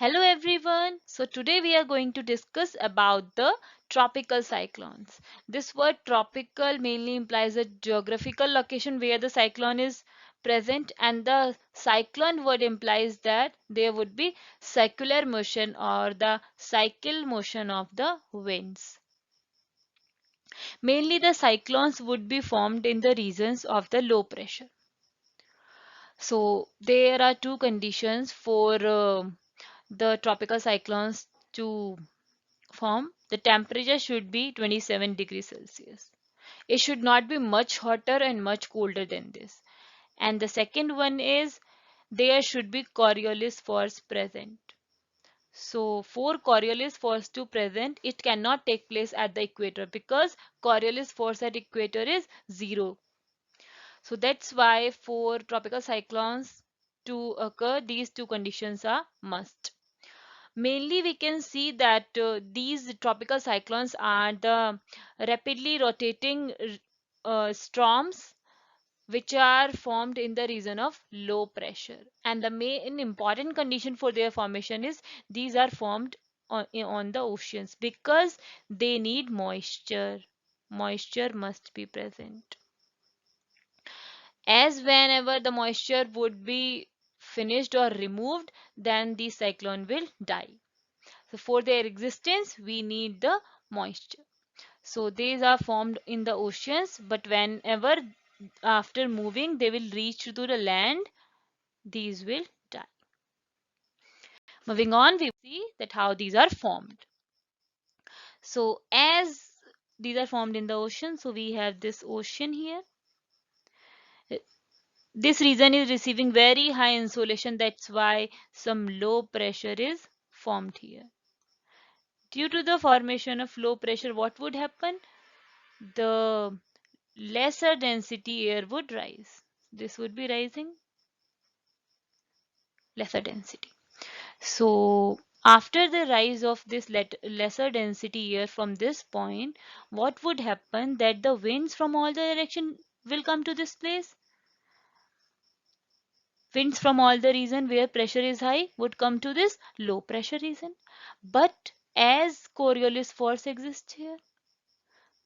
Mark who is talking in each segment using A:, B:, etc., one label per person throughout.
A: Hello everyone. So today we are going to discuss about the tropical cyclones. This word tropical mainly implies a geographical location where the cyclone is present, and the cyclone word implies that there would be circular motion or the cycle motion of the winds. Mainly the cyclones would be formed in the regions of the low pressure. So there are two conditions for the tropical cyclones to form. The temperature should be 27 degrees Celsius. It should not be much hotter and much colder than this. And the second one is there should be Coriolis force present. So for Coriolis force to present, it cannot take place at the equator because Coriolis force at equator is zero. So that's why for tropical cyclones to occur, these two conditions are must. Mainly, we can see that these tropical cyclones are the rapidly rotating storms which are formed in the region of low pressure. And the main important condition for their formation is these are formed on the oceans because they need moisture. Moisture must be present. As whenever the moisture would be finished or removed, then the cyclone will die. So for their existence, we need the moisture. So these are formed in the oceans, but whenever after moving they will reach to the land, these will die. Moving on, we see that how these are formed. So as these are formed in the ocean, so we have this ocean here. This region is receiving very high insolation. That's why some low pressure is formed here. Due to the formation of low pressure, what would happen? The lesser density air would rise. This would be rising lesser density. So after the rise of this lesser density air from this point, what would happen that the winds from all the direction will come to this place. Winds from all the region where pressure is high would come to this low pressure region. But as Coriolis force exists here,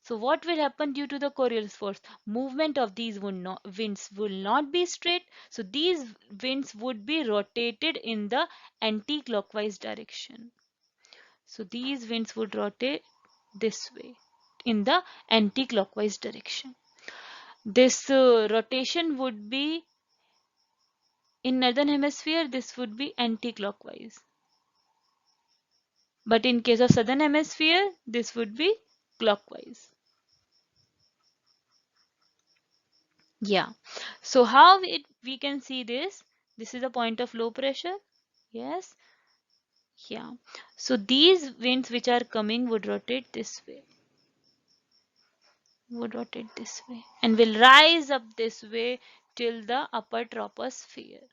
A: so what will happen due to the Coriolis force? Movement of these winds will not be straight. So these winds would be rotated in the anti-clockwise direction. So these winds would rotate this way in the anti-clockwise direction. This rotation would be in northern hemisphere, this would be anti-clockwise. But in case of southern hemisphere, this would be clockwise. Yeah. So how we can see this? This is a point of low pressure. Yes. Yeah. So these winds which are coming would rotate this way. Would rotate this way and will rise up this way till the upper troposphere.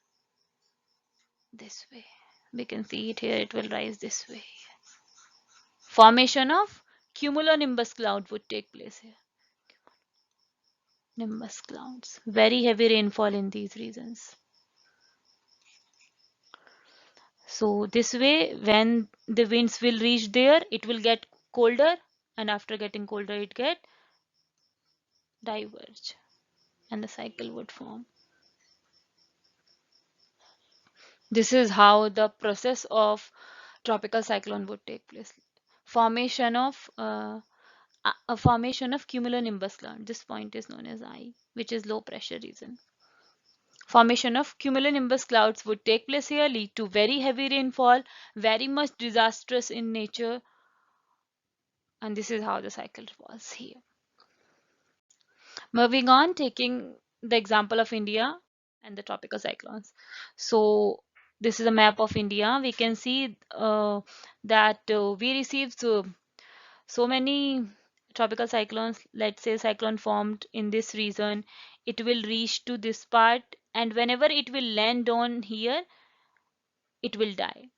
A: This way. We can see it here. It will rise this way. Formation of cumulonimbus cloud would take place here. Nimbus clouds. Very heavy rainfall in these regions. So this way, when the winds will reach there, it will get colder, and after getting colder, it get diverge, and the cycle would form. This is how the process of tropical cyclone would take place. Formation of a formation of cumulonimbus cloud. This point is known as I, which is low pressure region. Formation of cumulonimbus clouds would take place here, lead to very heavy rainfall, very much disastrous in nature, and this is how the cycle was here. Moving on, taking the example of India and the tropical cyclones. So this is a map of India. We can see that we received so many tropical cyclones. Let's say cyclone formed in this region, it will reach to this part, and whenever it will land on here, it will die.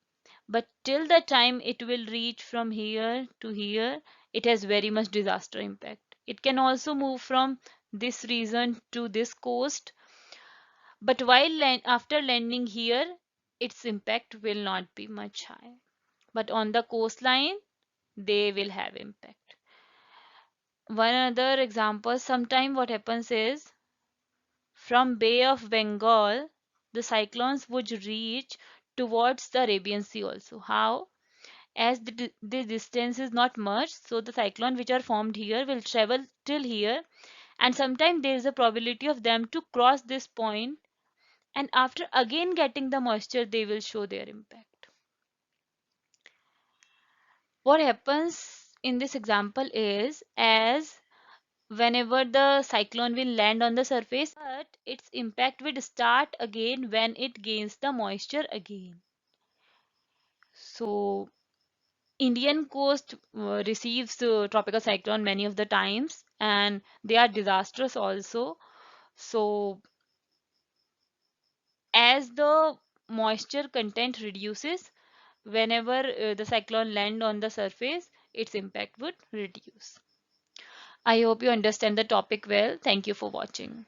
A: But till the time it will reach from here to here, it has very much disaster impact. It can also move from this region to this coast, but while after landing here, its impact will not be much high. But on the coastline, they will have impact. One other example, sometime what happens is from Bay of Bengal, the cyclones would reach towards the Arabian Sea also. How? As the distance is not much, so the cyclone which are formed here will travel till here, and sometimes there is a probability of them to cross this point, and after again getting the moisture, they will show their impact. What happens in this example is, as whenever the cyclone will land on the surface, but its impact will start again when it gains the moisture again. So Indian coast receives tropical cyclone many of the times, and they are disastrous also. So as the moisture content reduces, whenever the cyclone land on the surface, its impact would reduce. I hope you understand the topic well. Thank you for watching.